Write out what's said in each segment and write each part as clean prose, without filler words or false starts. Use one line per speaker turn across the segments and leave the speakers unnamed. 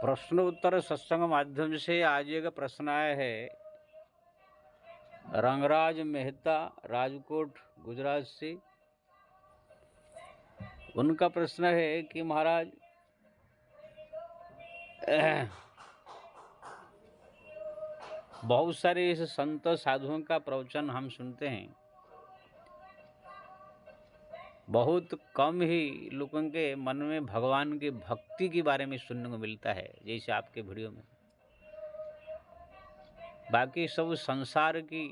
प्रश्नोत्तर सत्संग माध्यम से आज एक प्रश्न आया है। रंगराज मेहता राजकोट गुजरात से। उनका प्रश्न है कि महाराज बहुत सारे इस संत साधुओं का प्रवचन हम सुनते हैं, बहुत कम ही लोगों के मन में भगवान की भक्ति के बारे में सुनने को मिलता है, जैसे आपके वीडियो में। बाकी सब संसार की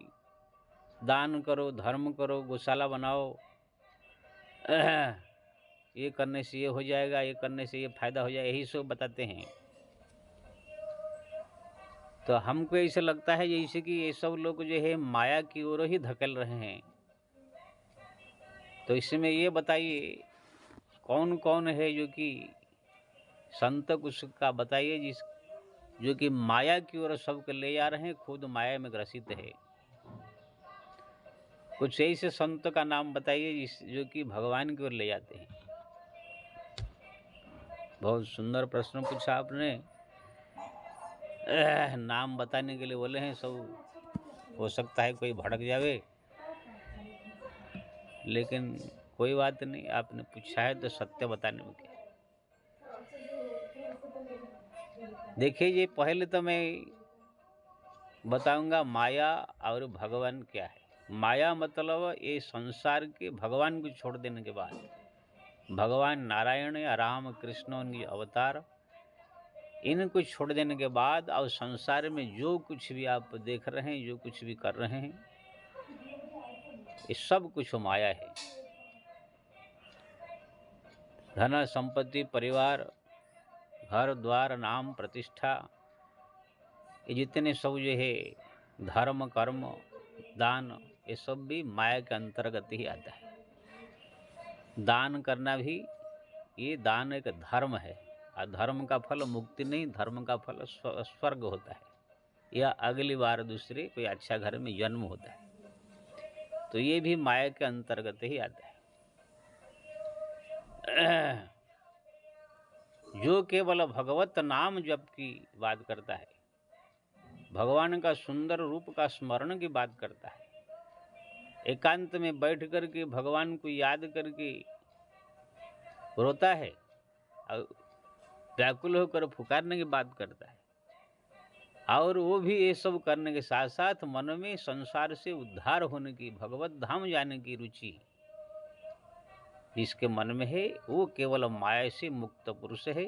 दान करो, धर्म करो, गौशाला बनाओ, ये करने से ये हो जाएगा, ये करने से ये फायदा हो जाएगा, यही सब बताते हैं। तो हमको ऐसा लगता है जैसे कि ये सब लोग जो है माया की ओर ही धकेल रहे हैं। तो इसमें ये बताइए कौन कौन है जो कि संत कुछ का बताइए जिस जो कि माया की ओर सबको ले जा रहे हैं, खुद माया में ग्रसित है। कुछ ऐसे संत का नाम बताइए जिस जो कि भगवान की ओर ले जाते हैं। बहुत सुंदर प्रश्न पूछा आपने। नाम बताने के लिए बोले हैं, सब हो सकता है कोई भड़क जावे, लेकिन कोई बात नहीं, आपने पूछा है तो सत्य बताने में क्या। देखिए, ये पहले तो मैं बताऊंगा माया और भगवान क्या है। माया मतलब ये संसार के भगवान को छोड़ देने के बाद, भगवान नारायण या राम कृष्ण उनकी अवतार, इनको छोड़ देने के बाद और संसार में जो कुछ भी आप देख रहे हैं, जो कुछ भी कर रहे हैं, ये सब कुछ माया है। धन संपत्ति, परिवार, घर द्वार, नाम, प्रतिष्ठा, ये जितने सब जो है धर्म, कर्म, दान, ये सब भी माया के अंतर्गत ही आता है। दान करना भी, ये दान एक धर्म है, और धर्म का फल मुक्ति नहीं, धर्म का फल स्वर्ग होता है, या अगली बार दूसरे कोई अच्छा घर में जन्म होता है। तो ये भी माया के अंतर्गत ही आता है। जो केवल भगवत नाम जप की बात करता है, भगवान का सुंदर रूप का स्मरण की बात करता है, एकांत में बैठ करके भगवान को याद करके रोता है और व्याकुल होकर पुकारने की बात करता है, और वो भी ये सब करने के साथ साथ मन में संसार से उद्धार होने की, भगवत धाम जाने की रुचि जिसके मन में है, वो केवल माया से मुक्त पुरुष है।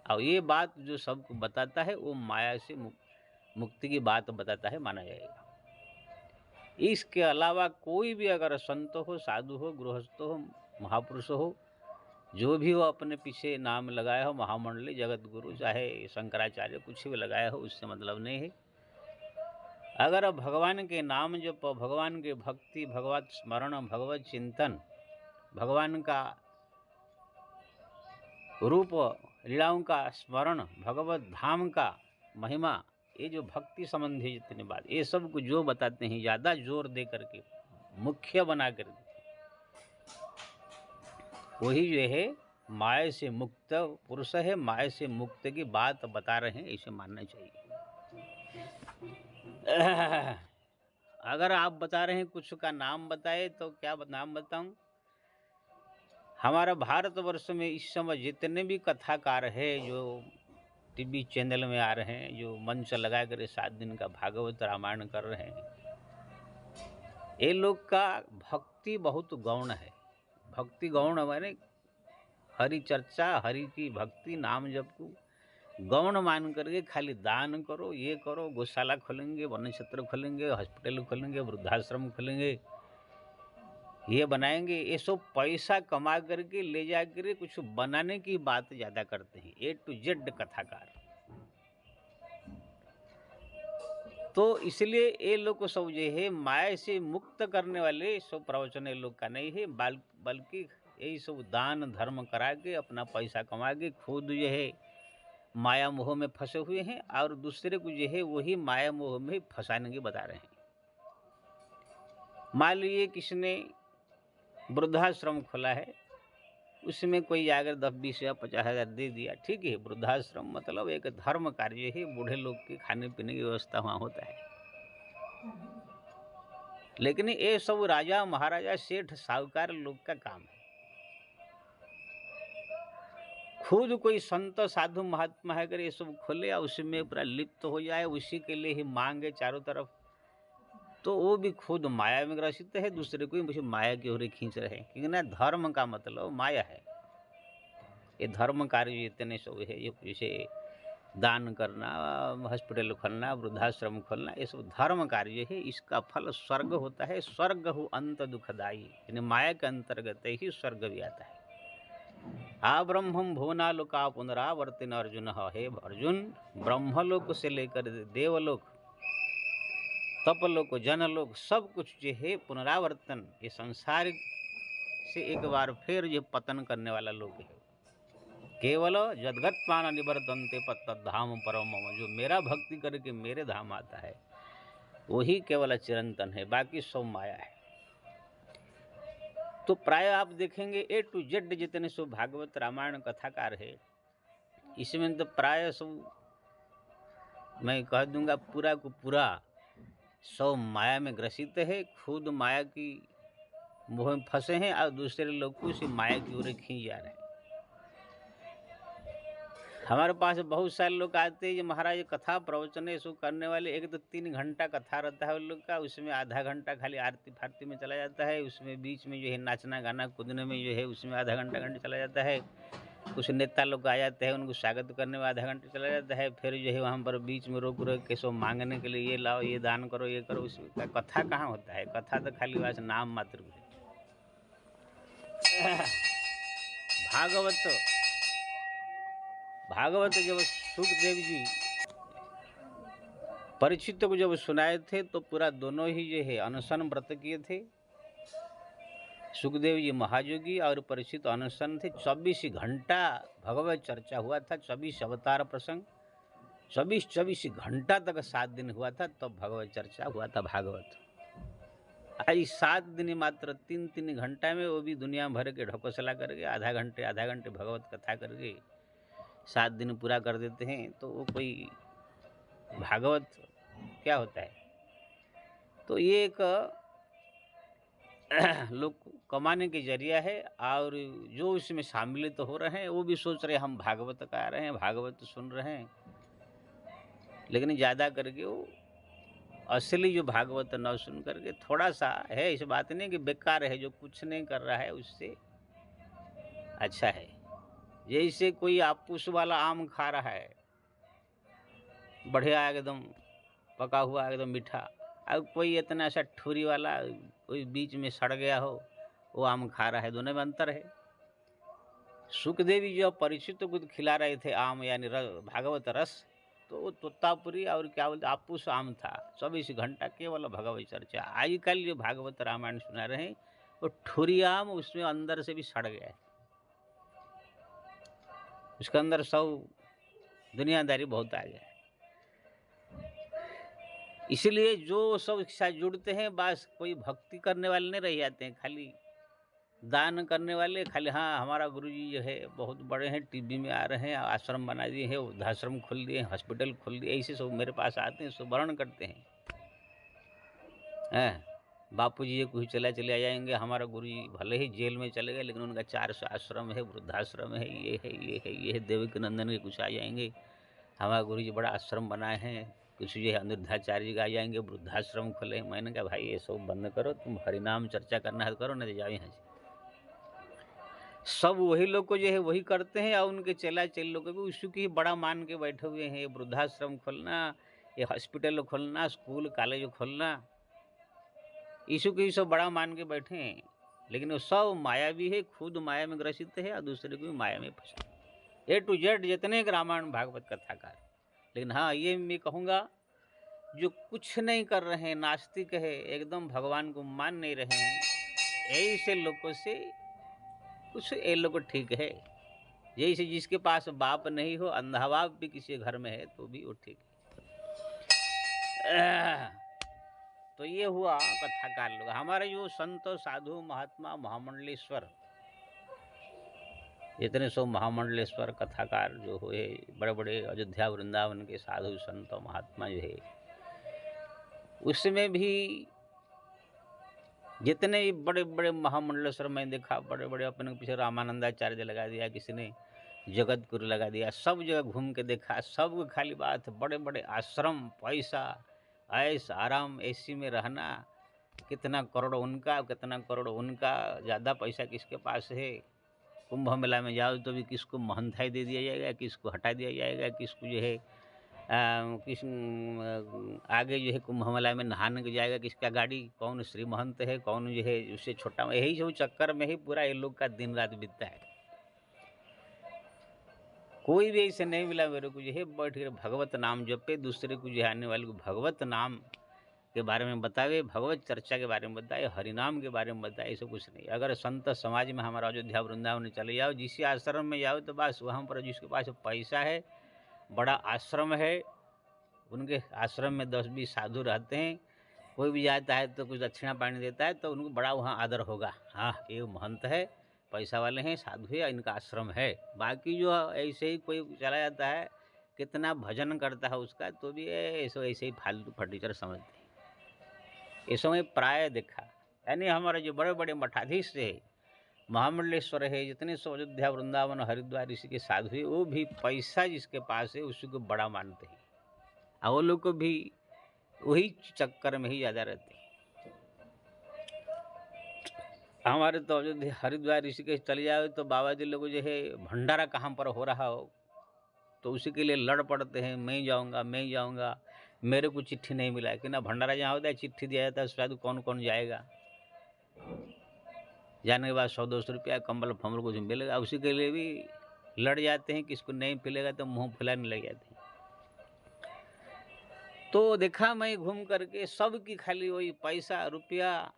और ये बात जो सबको बताता है, वो माया से मुक्ति की बात बताता है, माना जाएगा। इसके अलावा कोई भी अगर संत हो, साधु हो, गृहस्थ हो, महापुरुष हो, जो भी हो अपने पीछे नाम लगाया हो, महामंडली, जगत गुरु, चाहे शंकराचार्य, कुछ भी लगाया हो, उससे मतलब नहीं है। अगर भगवान के नाम जप, भगवान के भक्ति, भगवत स्मरण, भगवत चिंतन, भगवान का रूप लीलाओं का स्मरण, भगवत धाम का महिमा, ये जो भक्ति संबंधी जितनी बात, ये सब को जो बताते हैं ज़्यादा जोर दे करके, मुख्य बना करके, वही जो है माया से मुक्त पुरुष है, माया से मुक्त की बात बता रहे हैं, इसे मानना चाहिए। अगर आप बता रहे हैं कुछ का नाम बताए, तो क्या नाम बताऊं? हमारा भारतवर्ष में इस समय जितने भी कथाकार है, जो टीवी चैनल में आ रहे हैं, जो मंच लगा कर 7 दिन का भागवत रामायण कर रहे हैं, ये लोग का भक्ति बहुत गौण है। भक्ति गौण माने हरि चर्चा, हरि की भक्ति, नाम जप को गौण मान करके खाली दान करो, ये करो, गौशाला खोलेंगे, वन क्षेत्र खोलेंगे, हॉस्पिटल खोलेंगे, वृद्धाश्रम खोलेंगे, ये बनाएंगे, ये सब पैसा कमा करके ले जा कर कुछ बनाने की बात ज़्यादा करते हैं, A to Z कथाकार। तो इसलिए ये लोग को सब जो है माया से मुक्त करने वाले सब प्रवचन ये लोग का नहीं है, बल्कि यही सब दान धर्म करा के अपना पैसा कमा के खुद जो है माया मोह में फंसे हुए हैं, और दूसरे को जो है वही माया मोह में फंसाने की बता रहे हैं। मान लीजिए किसी ने वृद्धाश्रम खोला है, उसमें कोई जाकर 10-20 या 50,000 दे दिया, ठीक है। वृद्धाश्रम मतलब एक धर्म कार्य है, बूढ़े लोग के खाने पीने की व्यवस्था वहाँ होता है। लेकिन ये सब राजा महाराजा सेठ साहूकार लोग का काम है। खुद कोई संत साधु महात्मा है अगर ये सब खोले और उसमें पूरा लिप्त हो जाए, उसी के लिए ही मांगे चारों तरफ, तो वो भी खुद माया में ग्रसित है, दूसरे को भी माया की ओर खींच रहे हैं। क्योंकि ना धर्म का मतलब माया है। ये धर्म कार्य इतने सब है, ये जैसे दान करना, हॉस्पिटल खोलना, वृद्धाश्रम खोलना, ये सब धर्म कार्य है। इसका फल स्वर्ग होता है। स्वर्ग हो अंत दुखदायी, यानी माया के अंतर्गत ही स्वर्ग भी आता है। आ ब्रह्मम भुवनालोका पुनरावर्तिन अर्जुन। हे अर्जुन, ब्रह्मलोक से लेकर देवलोक, तपलोक, जनलोक, सब कुछ जो है पुनरावर्तन, ये संसार से एक बार फिर ये पतन करने वाला लोक है। केवल जदगत्मान निवर्तन्ते तद्धाम परम मम, जो मेरा भक्ति करके मेरे धाम आता है वही केवल चिरंतन है, बाकी सब माया है। तो प्राय आप देखेंगे A to Z जितने सब भागवत रामायण कथाकार है, इसमें तो प्राय सब मैं कह दूंगा पूरा को पूरा सब माया में ग्रसित है। खुद माया की मोह में फंसे हैं और दूसरे लोग को उसी माया की ओर खींच जा रहे हैं। हमारे पास बहुत सारे लोग आते हैं जो महाराज कथा प्रवचन ये सब करने वाले, 1 तो 3 घंटा कथा रहता है उन लोग का, उसमें आधा घंटा खाली आरती फारती में चला जाता है, उसमें बीच में जो है नाचना गाना कूदने में जो है उसमें आधा घंटा चला जाता है। कुछ नेता लोग आ जाते हैं, उनको स्वागत करने में आधा घंटा चला जाता है, फिर जो है वहाँ पर बीच में रोक के सब मांगने के लिए ये लाओ, ये दान करो, ये करो। उसका कथा कहाँ होता है? कथा तो खाली बस नाम मात्र है। भागवत जब सुखदेव जी परीक्षित को जब सुनाए थे तो पूरा दोनों ही जो है अनशन व्रत किए थे। सुखदेव जी महायोगी और परीक्षित अनशन थे। 24 घंटा भगवत चर्चा हुआ था, 24 अवतार प्रसंग, 24 घंटा तक 7 दिन हुआ था, तब भगवत चर्चा हुआ था भागवत। आज 7 दिन मात्र 3 घंटा में वो भी दुनिया भर के ढकोसला करके आधा घंटे भगवत कथा करके 7 दिन पूरा कर देते हैं। तो वो कोई भागवत क्या होता है? तो ये एक लोग कमाने के जरिया है, और जो इसमें शामिल तो हो रहे हैं वो भी सोच रहे हैं हम भागवत का आ रहे हैं, भागवत सुन रहे हैं, लेकिन ज़्यादा करके वो असली जो भागवत न सुन करके थोड़ा सा है, इस बात नहीं कि बेकार है, जो कुछ नहीं कर रहा है उससे अच्छा है। जैसे कोई आपूस वाला आम खा रहा है, बढ़िया एकदम पका हुआ एकदम मीठा, और कोई इतना सा ठुरी वाला कोई बीच में सड़ गया हो वो आम खा रहा है, दोनों में अंतर है। सुखदेवी जो परीक्षित को खिला रहे थे आम यानी भागवत रस, तो वो तोतापुरी और क्या बोलते आपूस आम था। 24 घंटा केवल भगवत चर्चा। आजकल जो भागवत रामायण सुना रहे हैं वो ठुरी आम, उसमें अंदर से भी सड़ गया है, उसके अंदर सब दुनियादारी बहुत आ गया है। इसलिए जो सब साथ जुड़ते हैं बस कोई भक्ति करने वाले नहीं रह जाते हैं, खाली दान करने वाले, खाली हाँ हमारा गुरुजी जो है बहुत बड़े हैं, टीवी में आ रहे हैं, आश्रम बना दिए हैं, वृद्धाश्रम खोल दिए, हॉस्पिटल खोल दिए, ऐसे सब मेरे पास आते हैं, सब वर्ण करते हैं। बापू जी कुछ चले आ जाएंगे, हमारा गुरुजी भले ही जेल में चले गए लेकिन उनका 400 आश्रम है, वृद्धाश्रम है, ये है ये है ये है, देवकी नंदन के कुछ आ जाएंगे, हमारा गुरुजी बड़ा आश्रम बनाए हैं, कुछ जो है अनिरुद्धाचार्य जी आ जाएंगे, वृद्धाश्रम खोले। मैंने कहा भाई ये सब बंद करो, तुम हरिनाम चर्चा करना है तो करो, नहीं तो जाओ यहाँ से। सब वही लोग को जो है वही करते हैं, और उनके चेला चेल लोग भी उसी की बड़ा मान के बैठे हुए हैं। ये वृद्धाश्रम खोलना, ये हॉस्पिटल खोलना, स्कूल कॉलेज खोलना, यीशु की सब बड़ा मान के बैठे हैं, लेकिन वो सब माया भी है, खुद माया में ग्रसित है और दूसरे को भी माया में फंसा। A to Z जितने रामायण भागवत कथाकार। लेकिन हाँ ये मैं कहूँगा, जो कुछ नहीं कर रहे हैं, नास्तिक है, एकदम भगवान को मान नहीं रहे हैं, ऐसे लोगों से कुछ ये लोग ठीक है। जैसे जिसके पास बाप नहीं हो, अंधा बाप भी किसी घर में है तो भी वो ठीक है। तो ये हुआ कथाकार लोग। हमारे जो संत साधु महात्मा महामंडलेश्वर इतने सो महामंडलेश्वर कथाकार जो हुए, बड़े बड़े अयोध्या वृंदावन के साधु संत महात्मा जो है, उसमें भी जितने भी बड़े बड़े महामंडलेश्वर में देखा, बड़े बड़े अपने पीछे रामानंदाचार्य लगा दिया, किसी ने जगत गुरु लगा दिया, सब जगह घूम के देखा, सब खाली बात बड़े बड़े आश्रम, पैसा, ऐश आराम, एसी में रहना, कितना करोड़ उनका, कितना करोड़ उनका, ज़्यादा पैसा किसके पास है। कुंभ मेला में जाओ तो भी किसको महंताई दे दिया जाएगा, किसको हटा दिया जाएगा, किसको जो है किस आगे जो है कुंभ मेला में नहाने को जाएगा, किसका गाड़ी, कौन श्री महंत है, कौन जो है उससे छोटा, यही सब चक्कर में ही पूरा ये लोग का दिन रात बीतता है। कोई भी ऐसे नहीं मिला मेरे को जो है बैठ कर भगवत नाम जपे, दूसरे को जो है आने वाले को भगवत नाम के बारे में बतावे, भगवत चर्चा के बारे में बताए, हरिनाम के बारे में बताए, ऐसा कुछ नहीं। अगर संत समाज में हमारा अयोध्या वृंदावन में चले जाओ, जिस आश्रम में जाओ तो बस वहाँ पर जिसके पास पैसा है, बड़ा आश्रम है, उनके आश्रम में 10-20 साधु रहते हैं, कोई भी जाता है तो कुछ दक्षिणा पानी देता है तो उनको बड़ा वहाँ आदर होगा, हाँ ये महंत है, पैसा वाले हैं, साधु है, इनका आश्रम है। बाकी जो ऐसे ही कोई चला जाता है, कितना भजन करता है उसका, तो भी ऐसे ही फालतू फटीचर समझते हैं। इस समय प्राय देखा, यानी हमारे जो बड़े बड़े मठाधीश है, महामंडलेश्वर है, जितने सो अयोध्या वृंदावन हरिद्वार इसी के साधु है, वो भी पैसा जिसके पास है उसी को बड़ा मानते हैं, और वो लोग को भी वही चक्कर में ही ज़्यादा रहते हैं। हमारे तो अयोध्या हरिद्वार ऋषिकेश चले जाओ तो बाबा जी लोग जो है भंडारा कहाँ पर हो रहा हो तो उसी के लिए लड़ पड़ते हैं, मैं जाऊँगा, मेरे को चिट्ठी नहीं मिला है कि ना, भंडारा जहाँ होता है चिट्ठी दिया जाता है, शायद कौन कौन जाएगा, जाने के बाद 100-200 रुपया कंबल फंबल कुछ मिलेगा, उसी के लिए भी लड़ जाते हैं, किसको नहीं मिलेगा तो मुँह फुलाने लग जाते हैं। तो देखा मैं घूम करके सब की खाली वही पैसा रुपया,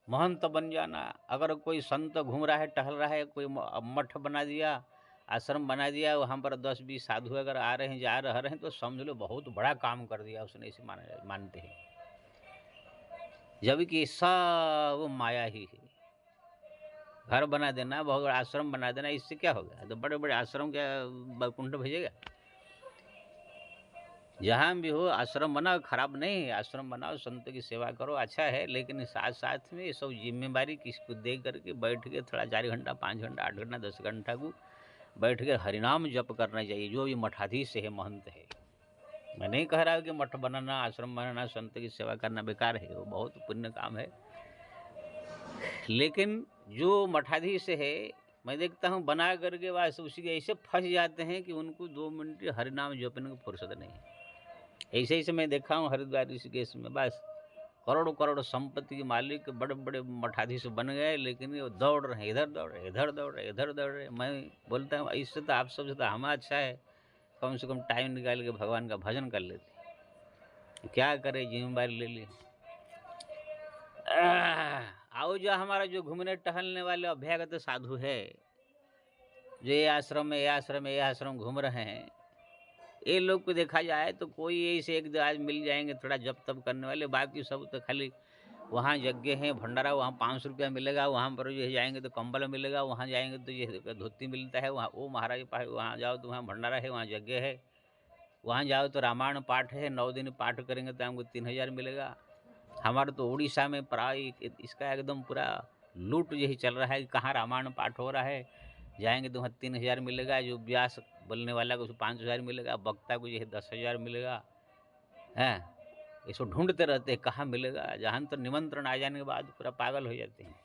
महंत बन जाना। अगर कोई संत घूम रहा है, टहल रहा है, कोई मठ बना दिया, आश्रम बना दिया, वहाँ पर 10-20 साधु अगर आ रहे हैं, जा रहे हैं, तो समझ लो बहुत बड़ा काम कर दिया उसने, इसे मानते हैं, जबकि सब माया ही है। घर बना देना, बहुत बड़ा आश्रम बना देना, इससे क्या होगा? तो बड़े बड़े आश्रम क्या बैकुंठ भेजेगा? जहाँ भी हो आश्रम बनाओ, खराब नहीं है, आश्रम बनाओ, संत की सेवा करो, अच्छा है, लेकिन साथ साथ में ये सब जिम्मेदारी किसको दे करके बैठ के थोड़ा 4 घंटा, 5 घंटा, 8 घंटा, 10 घंटा को बैठ कर हरिनाम जप करना चाहिए, जो भी मठाधीश है, महंत है। मैं नहीं कह रहा कि मठ बनाना, आश्रम बनाना, संत की सेवा करना बेकार है, वो बहुत पुण्य काम है, लेकिन जो मठाधीश है, मैं देखता हूँ बना करके बस उसी के ऐसे फंस जाते हैं कि उनको 2 मिनट हरिनाम जपने की फुर्सत नहीं है। ऐसे मैं देखा हूँ हरिद्वार ऋषिकेश में, बस करोड़ों करोड़ संपत्ति के मालिक बड़े बड़े मठाधीश बन गए, लेकिन वो दौड़ रहे हैं, इधर दौड़ रहे, इधर दौड़ रहे, इधर दौड़ रहे। मैं बोलता हूँ इससे तो आप सबसे तो हमें अच्छा है, कम से कम टाइम निकाल के भगवान का भजन कर लेते। क्या करे, जिम्मेदारी ले ली। आओ जो हमारा जो घूमने टहलने वाले अभ्यागत साधु है, जो ये आश्रम घूम रहे हैं, ये लोग को देखा जाए तो कोई ऐसे 1-2 आज मिल जाएंगे थोड़ा जप तप करने वाले, बाकी सब तो खाली वहाँ यज्ञ है, भंडारा, वहाँ 500 रुपया मिलेगा, वहाँ पर जो जाएंगे तो कंबल मिलेगा, वहाँ जाएंगे तो ये धोती मिलता है, वहाँ वो महाराज पास, वहाँ जाओ तो वहाँ भंडारा है, वहाँ यज्ञ है, वहाँ जाओ तो रामायण पाठ है, 9 दिन पाठ करेंगे तो हमको 3000 मिलेगा। हमारे तो उड़ीसा में प्राय इसका एकदम पूरा लूट यही चल रहा है कि कहाँ रामायण पाठ हो रहा है, जाएंगे तो वहाँ 3000 मिलेगा, जो व्यास बोलने वाला को 5000 मिलेगा, वक्ता को ये 10,000 मिलेगा, हैं इसको ढूंढते रहते हैं कहाँ मिलेगा, जहाँ तो निमंत्रण आ जाने के बाद पूरा पागल हो जाते हैं।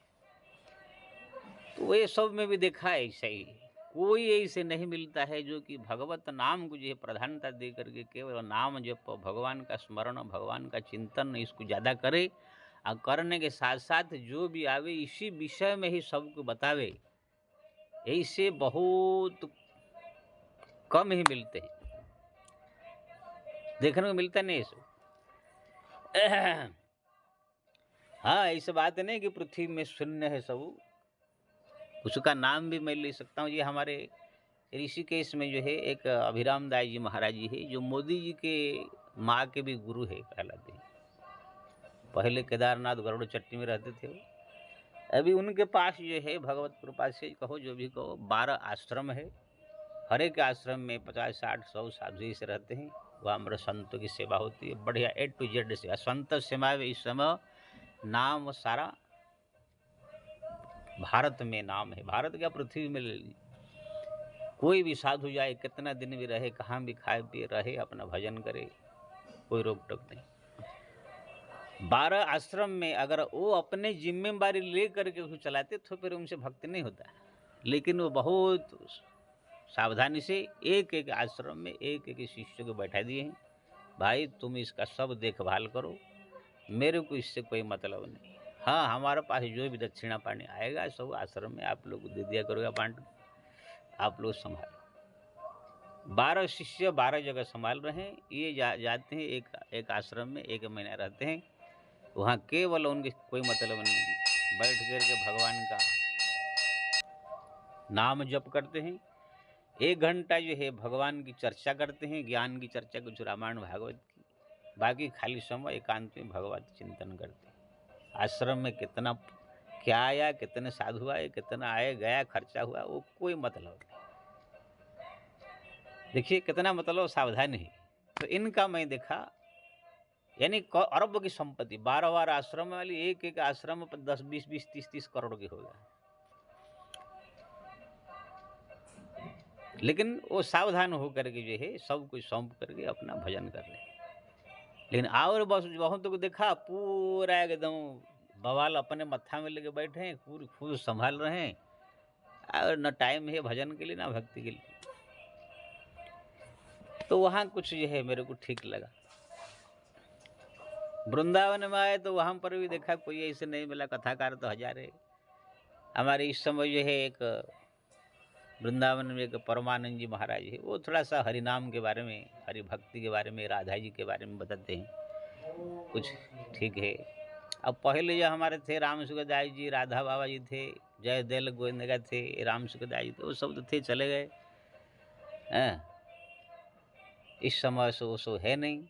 तो ये सब में भी देखा है ऐसा ही, कोई ऐसे नहीं मिलता है जो कि भगवत नाम को जो है प्रधानता दे करके केवल नाम जप, भगवान का स्मरण, भगवान का चिंतन इसको ज़्यादा करे, और करने के साथ साथ जो भी आवे इसी विषय में ही सबको बतावे, ऐसे बहुत कम ही मिलते हैं, देखने को मिलता नहीं इसको। हाँ, ऐसे बात नहीं कि पृथ्वी में शून्य है सब, उसका नाम भी मैं ले सकता हूँ। ये हमारे ऋषिकेश में जो है एक अभिराम दास जी महाराज जी है, जो मोदी जी के माँ के भी गुरु है कहलाते हैं। पहले केदारनाथ गरुड़ चट्टी में रहते थे वो, अभी उनके पास जो है भगवत कृपा से कहो जो भी कहो 12 आश्रम है। हर एक आश्रम में 50, 60, 100 साधु से रहते हैं। वहाँ हमारे संतों की सेवा होती है, बढ़िया A to Z सेवा। संत सेवा में इस समय नाम सारा भारत में नाम है। भारत क्या, पृथ्वी में ले लीजिए। कोई भी साधु जाए, कितना दिन भी रहे, कहाँ भी खाए पिए रहे, अपना भजन करे, कोई रोक टोक नहीं। 12 आश्रम में अगर वो अपने जिम्मेदारी ले करके उसको चलाते तो फिर उनसे भक्ति नहीं होता। लेकिन वो बहुत सावधानी से एक एक आश्रम में एक एक शिष्य को बैठा दिए हैं। भाई तुम इसका सब देखभाल करो, मेरे को इससे कोई मतलब नहीं। हाँ, हमारे पास जो भी दक्षिणा पानी आएगा सब आश्रम में आप लोग दे दिया करोगे, बांट आप लोग संभालो। 12 शिष्य 12 जगह संभाल रहे हैं। ये जाते हैं एक आश्रम में 1 महीना रहते हैं। वहाँ केवल उनके कोई मतलब नहीं, बैठ करके भगवान का नाम जप करते हैं। 1 घंटा जो है भगवान की चर्चा करते हैं, ज्ञान की चर्चा, कुछ रामायण भागवत की। बाकी खाली समय एकांत में भगवत चिंतन करते हैं। आश्रम में कितना क्या आया, कितने साधु आए, कितना आए गया, खर्चा हुआ, वो कोई मतलब नहीं। देखिए कितना मतलब सावधानी है। तो इनका मैं देखा, यानी अरब की संपत्ति, 12 आश्रम वाली, एक एक आश्रम पर 10, 20, 20, 30, 30 करोड़ की हो गया। लेकिन वो सावधान होकर के जो है सब कुछ सौंप करके अपना भजन कर रहे हैं। लेकिन और बस बहुत को देखा पूरा एकदम बवाल अपने मत्था में लेके बैठे हैं, पूरी खुद संभाल रहे हैं, और न टाइम है भजन के लिए ना भक्ति के लिए। तो वहाँ कुछ जो है मेरे को ठीक लगा। वृंदावन में आए तो वहाँ पर भी देखा कोई ऐसे नहीं मिला, कथाकार तो हजार है। हमारे इस समय जो है एक वृंदावन में एक परमानंद जी महाराज है, वो थोड़ा सा हरिनाम के बारे में, हरि भक्ति के बारे में, राधा जी के बारे में बताते हैं, कुछ ठीक है। अब पहले जो हमारे थे राम सुखदास जी, राधा बाबा जी थे, जयदेल गोविंद थे, राम सुखदास जी थे, वो सब तो थे, चले गए। इस समय से वो सो है नहीं।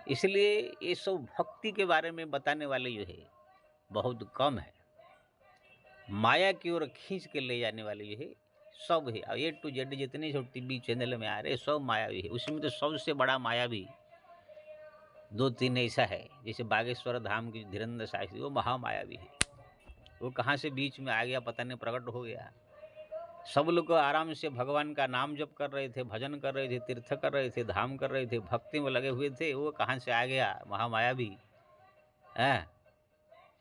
इसलिए ये सब भक्ति के बारे में बताने वाले जो है बहुत कम है। माया की ओर खींच के ले जाने वाले जो है सब है। अब A to Z जितने सब टीवी चैनल में आ रहे सब मायावी है। उसमें तो सबसे बड़ा मायावी 2-3 ऐसा है, जैसे बागेश्वर धाम की धीरेन्द्र शास्त्री, वो महामायावी है। वो कहाँ से बीच में आ गया पता नहीं, प्रकट हो गया। सब लोग आराम से भगवान का नाम जप कर रहे थे, भजन कर रहे थे, तीर्थ कर रहे थे, धाम कर रहे थे, भक्ति में लगे हुए थे, वो कहाँ से आ गया महामायावी।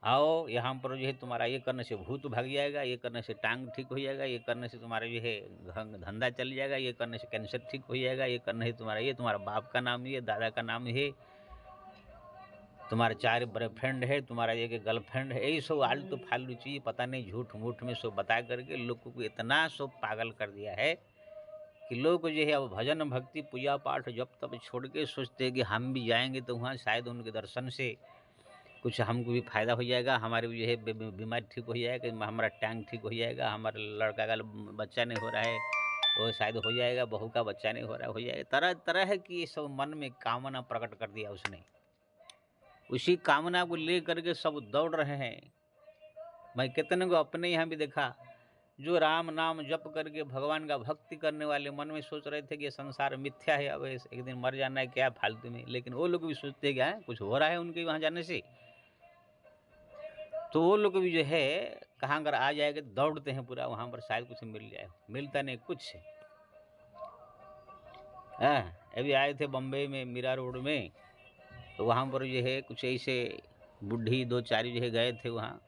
आओ यहाँ पर जो है तुम्हारा ये करने से भूत भाग जाएगा, ये करने से टांग ठीक हो जाएगा, ये करने से तुम्हारा जो है धंधा चल जाएगा, ये करने से कैंसर ठीक हो जाएगा, ये करने से तुम्हारा बाप का नाम है, दादा का नाम है, तुम्हारे 4 बॉयफ्रेंड है, तुम्हारा एक गर्लफ्रेंड है, यही सब आलतू फालतू चीज़ पता नहीं झूठ मूठ में सब बता करके लोगों को इतना सब पागल कर दिया है कि लोग जो है अब भजन भक्ति पूजा पाठ जब तब छोड़ के सोचते हैं कि हम भी जाएंगे तो वहाँ शायद उनके दर्शन से कुछ हमको भी फायदा हो जाएगा, हमारे भी जो है बीमारी ठीक हो जाएगा, हमारा टैंक ठीक हो जाएगा, हमारा लड़का का बच्चा नहीं हो रहा है वो शायद हो जाएगा, बहू का बच्चा नहीं हो रहा है हो जाएगा। तरह तरह की ये सब मन में कामना प्रकट कर दिया उसने। उसी कामना को ले करके सब दौड़ रहे हैं। मैं कितने को अपने यहाँ भी देखा जो राम नाम जप करके भगवान का भक्ति करने वाले मन में सोच रहे थे कि ये संसार मिथ्या है, अब एक दिन मर जाना है, क्या फालतू में। लेकिन वो लोग भी सोचते क्या है कुछ हो रहा है उनके वहाँ जाने से, तो वो लोग भी जो है कहाँ अगर आ जाएगा दौड़ते हैं पूरा वहाँ पर, शायद कुछ मिल जाए। मिलता नहीं कुछ। अभी आए थे बम्बई में मीरा रोड में, तो वहाँ पर जो है कुछ ऐसे बुढ़ी 2-4 जो है गए थे वहाँ,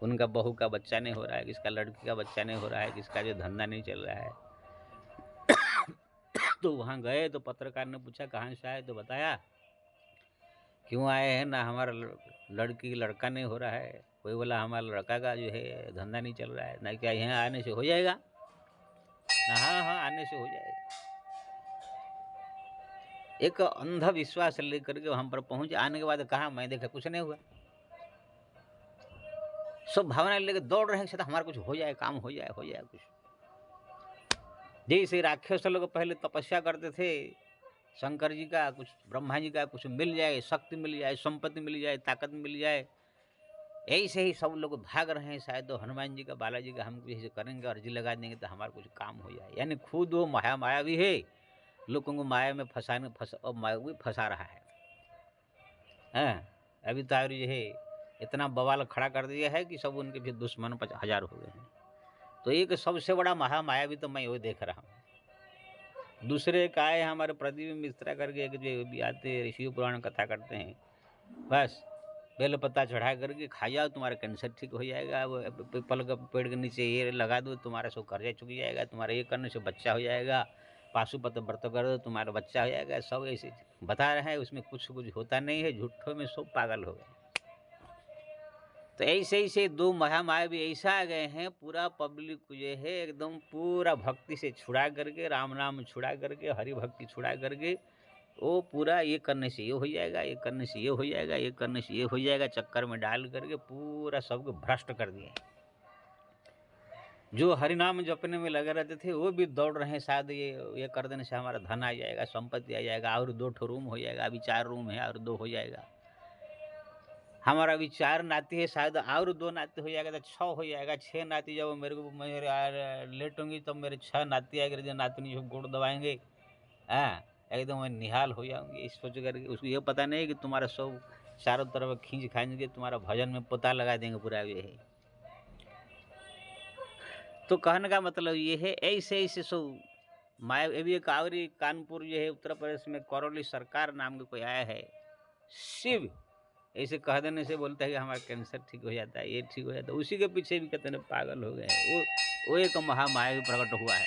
उनका बहू का बच्चा नहीं हो रहा है, किसका लड़की का बच्चा नहीं हो रहा है, किसका जो धंधा नहीं चल रहा है। तो वहाँ गए तो पत्रकार ने पूछा कहाँ से आए, तो बताया क्यों आए हैं, ना हमारा लड़की लड़का नहीं हो रहा है, कोई बोला हमारा लड़का का जो है धंधा नहीं चल रहा है, ना क्या यहाँ आने से हो जाएगा, ना हाँ आने से हो जाएगा। एक अंधविश्वास लेकर के वहाँ पर पहुँचे। आने के बाद कहा मैं देखा कुछ नहीं हुआ, सब भावना लेकर दौड़ रहे हैं हमारा कुछ हो जाए, काम हो जाए कुछ। जैसे राक्षस लोग पहले तपस्या करते थे शंकर जी का, कुछ ब्रह्मा जी का, कुछ मिल जाए, शक्ति मिल जाए, संपत्ति मिल जाए, ताकत मिल जाए, ऐसे ही सब लोग भाग रहे हैं, शायद तो हनुमान जी का, बालाजी का हम कुछ ऐसे करेंगे, अर्जी लगा देंगे तो हमारा कुछ काम हो जाए। यानी खुद वो माया भी है, लोगों को माया में और माया भी फंसा रहा है। अभी तो और ये है इतना बवाल खड़ा कर दिया है कि सब उनके भी दुश्मन 1000 हो गए हैं। तो एक सबसे बड़ा माया भी तो मैं वो देख रहा हूँ। दूसरे का है हमारे प्रदीप मिश्रा करके एक जो भी आते ऋषि पुराण कथा करते हैं, बस बेल पत्ता चढ़ा करके खा जाओ तुम्हारा कैंसर ठीक हो जाएगा, वो पीपल का पेड़ के नीचे ये लगा दो तुम्हारा सब कर्जा चुक जाएगा, तुम्हारा ये करने से बच्चा हो जाएगा, पाशुपत व्रत कर दो तुम्हारा बच्चा हो जाएगा, सब ऐसे बता रहे हैं। उसमें कुछ होता नहीं है, झूठों में सब पागल हो गए। तो ऐसे ऐसे दो माया भी ऐसा आ गए हैं, पूरा पब्लिक को जो है एकदम पूरा भक्ति से छुड़ा करके, राम नाम छुड़ा करके, हरि भक्ति छुड़ा करके, वो पूरा ये करने से ये हो जाएगा, ये करने से ये हो जाएगा, ये करने से ये हो जाएगा, चक्कर में डाल करके पूरा सबको भ्रष्ट कर दिए। जो हरिनाम जपने में लगे रहते थे वो भी दौड़ रहे हैं, शायद ये कर देने से हमारा धन आ जाएगा, संपत्ति आ जाएगा, और 2 रूम हो जाएगा, अभी 4 रूम है और 2 हो जाएगा, हमारा अभी 4 नाती है, शायद और 2 नाती हो जाएगा तो 6 हो जाएगा, 6 नाती जब मेरे लेट होंगी तब मेरे 6 नाती आएंगे, जो नातनी जो गुड़ दबाएंगे, एकदम मैं निहाल हो जाऊंगी। इस सोच करके उसको ये पता नहीं कि तुम्हारा सब चारों तरफ खींच खाएंगे, तुम्हारा भजन में पता लगा देंगे पूरा ये है। तो कहने का मतलब ये है ऐसे ऐसे सब माया। अभी एक आवरी कानपुर जो है उत्तर प्रदेश में, करौली सरकार नाम का कोई आया है, शिव ऐसे कह देने से बोलता है कि हमारा कैंसर ठीक हो जाता है, ये ठीक हो जाता है, उसी के पीछे भी कितने पागल हो गए हैं। वो एक महामाया भी प्रकट हुआ है।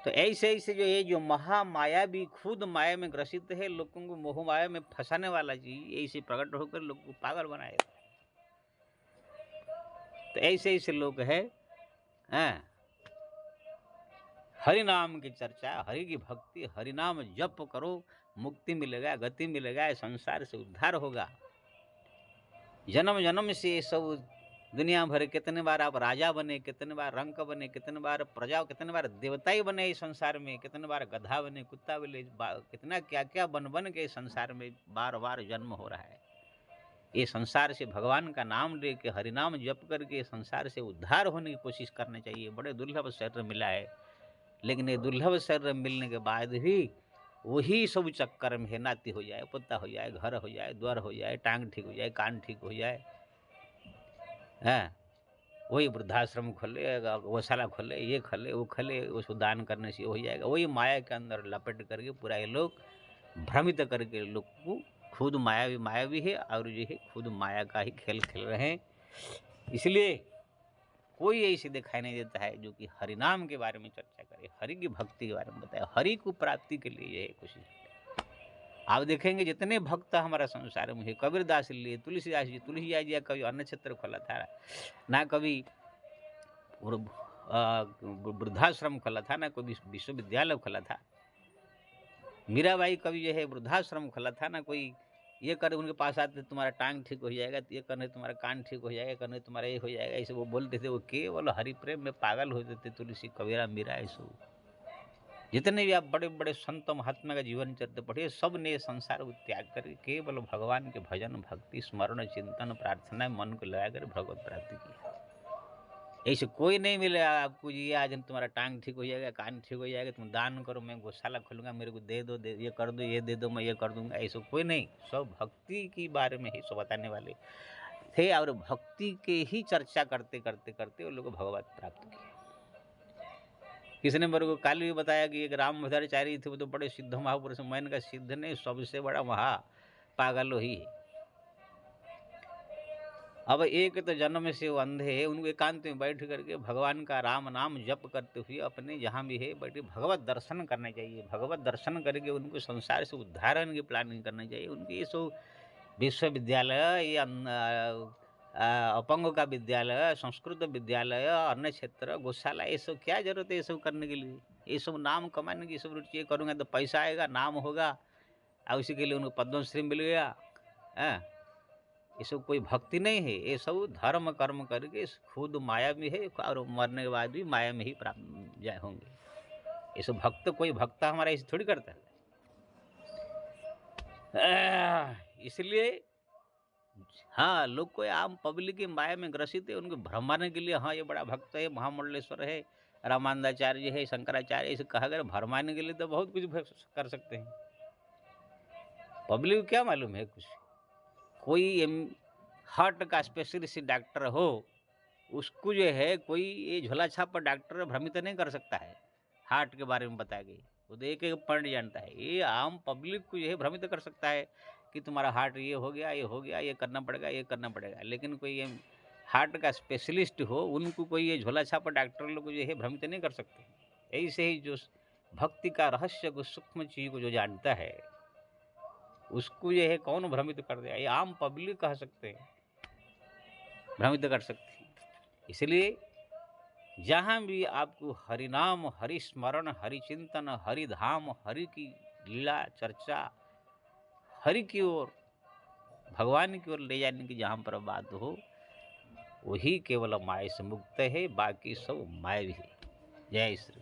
तो ऐसे ऐसे जो ये जो महामाया भी खुद माया में ग्रसित है, लोगों को मोह माया में फंसाने वाला चीज ऐसे प्रकट होकर लोग को पागल बनाएगा। तो ऐसे ऐसे लोग है, हरि नाम की चर्चा, हरि की भक्ति, हरि नाम जप करो, मुक्ति मिलेगा, गति मिलेगा, संसार से उद्धार होगा। जन्म जन्म से सब दुनिया भर कितने बार आप राजा बने, कितने बार रंक बने, कितने बार प्रजा, कितने बार देवता ही बने इस संसार में, कितने बार गधा बने, कुत्ता बने, कितना क्या क्या बन के संसार में बार बार जन्म हो रहा है। ये संसार से भगवान का नाम लेके, हरिनाम जप करके संसार से उद्धार होने की कोशिश करनी चाहिए। बड़े दुर्लभ शरीर मिला है, लेकिन ये दुर्लभ शरीर मिलने के बाद भी वही सब चक्कर में है, नाती हो जाए, पुत्ता हो जाए, घर हो जाए, द्वार हो जाए, टांग ठीक हो जाए, कान ठीक हो जाए, वही वृद्धाश्रम खोले, गौशाला खोले, ये खोले, वो खोले, उसको दान करने से हो जाएगा। वही माया के अंदर लपेट करके पूरा ये लोग भ्रमित करके लोग को खुद माया भी है, और ये है खुद माया का ही खेल खेल रहे हैं। इसलिए कोई ऐसे दिखाई नहीं देता है जो कि हरिनाम के बारे में चर्चा करे, हरि की भक्ति के बारे में बताए, हरि को प्राप्ति के लिए यह कोशिश। आप देखेंगे जितने भक्त हमारा संसार में है, कबीरदास लिए, तुलसीदास जी का कभी अन्न क्षेत्र खोला था ना, कभी वृद्धाश्रम खोला था ना, कोई विश्वविद्यालय खोला था। मीराबाई कभी जो है वृद्धाश्रम खोला था ना, कोई ये कर उनके पास आते तुम्हारा टांग ठीक हो जाएगा, ये करने तुम्हारा कान ठीक हो जाएगा, करने तुम्हारा ये हो जाएगा, ऐसे वो बोलते थे। वो केवल हरि प्रेम में पागल होते थे। तुलसी, कबीरा, मीरा, ऐसे जितने भी आप बड़े बड़े संत महात्मा का जीवन चरित्र पढ़िए, सब ने संसार को त्याग कर केवल भगवान के भजन, भक्ति, स्मरण, चिंतन, प्रार्थना में मन को लगाकर भगवत प्राप्ति किया। ऐसे कोई नहीं मिलेगा आपको जी आज तुम्हारा टांग ठीक हो जाएगा, कान ठीक हो जाएगा, तुम दान करो, मैं गौशाला खोलूंगा, मेरे को दे दो, ये कर दो, ये दे दो, मैं ये कर दूंगा, ऐसा कोई नहीं। सब भक्ति के बारे में ही सब बताने वाले थे, और भक्ति के ही चर्चा करते करते करते वो लोग भगवत प्राप्त किए। किसने मेरे को कल भी बताया कि एक राम भद्राचार्य थे, वो तो बड़े सिद्ध महापुरुष, मैंने का सिद्ध नहीं, सबसे बड़ा महा पागल ही है। अब एक तो जन्म से वो अंधे है, उनको एकांत में बैठ करके भगवान का राम नाम जप करते हुए अपने जहाँ भी है बैठे भगवत दर्शन करने चाहिए। भगवत दर्शन करके उनको संसार से उद्धारण की प्लानिंग करनी चाहिए। उनके ये सब विश्वविद्यालय, ये अपंगों का विद्यालय, संस्कृत विद्यालय, अन्न क्षेत्र, गौशाला, ये सब क्या जरूरत है ये सब करने के लिए? ये सब नाम कमाने की सब रुचि करूँगा तो पैसा आएगा, नाम होगा, और उसी के लिए उनको पद्मश्री मिल गया। ये सब कोई भक्ति नहीं है। ये सब धर्म कर्म करके खुद माया में है, और मरने के बाद भी माया में ही प्राप्त होंगे। ये सब भक्त, कोई भक्त हमारा ऐसे थोड़ी करता है। इसलिए हाँ, लोग कोई आम पब्लिक की माया में ग्रसित है, उनको भरमाने के लिए हाँ ये बड़ा भक्त है, महामंडलेश्वर है, रामानंदाचार्य है, शंकराचार्य, ऐसे कहा गया। भरमाने के लिए तो बहुत कुछ कर सकते हैं। पब्लिक को क्या मालूम है कुछ। कोई हार्ट का स्पेशलिस्ट डॉक्टर हो, उसको जो है कोई ये झोला छाप डॉक्टर भ्रमित नहीं कर सकता है हार्ट के बारे में बता के। वो तो एक एक पॉइंट जानता है। ये आम पब्लिक को यह भ्रमित कर सकता है कि तुम्हारा हार्ट ये हो गया, ये हो गया, ये करना पड़ेगा, ये करना पड़ेगा। लेकिन कोई ये हार्ट का स्पेशलिस्ट हो, उनको कोई ये झोला छाप डॉक्टर लोग जो है भ्रमित नहीं कर सकते। ऐसे ही जो भक्ति का रहस्य को, सूक्ष्म चीज को जो जानता है, उसको ये है कौन भ्रमित कर दिया। ये आम पब्लिक कह सकते हैं, भ्रमित कर सकते हैं। इसलिए जहाँ भी आपको हरि नाम, हरि स्मरण, हरि चिंतन, हरि धाम, हरि की लीला चर्चा, हरि की ओर, भगवान की ओर ले जाने की जहाँ पर बात हो, वही केवल माया से मुक्त है, बाकी सब माया भी है। जय श्री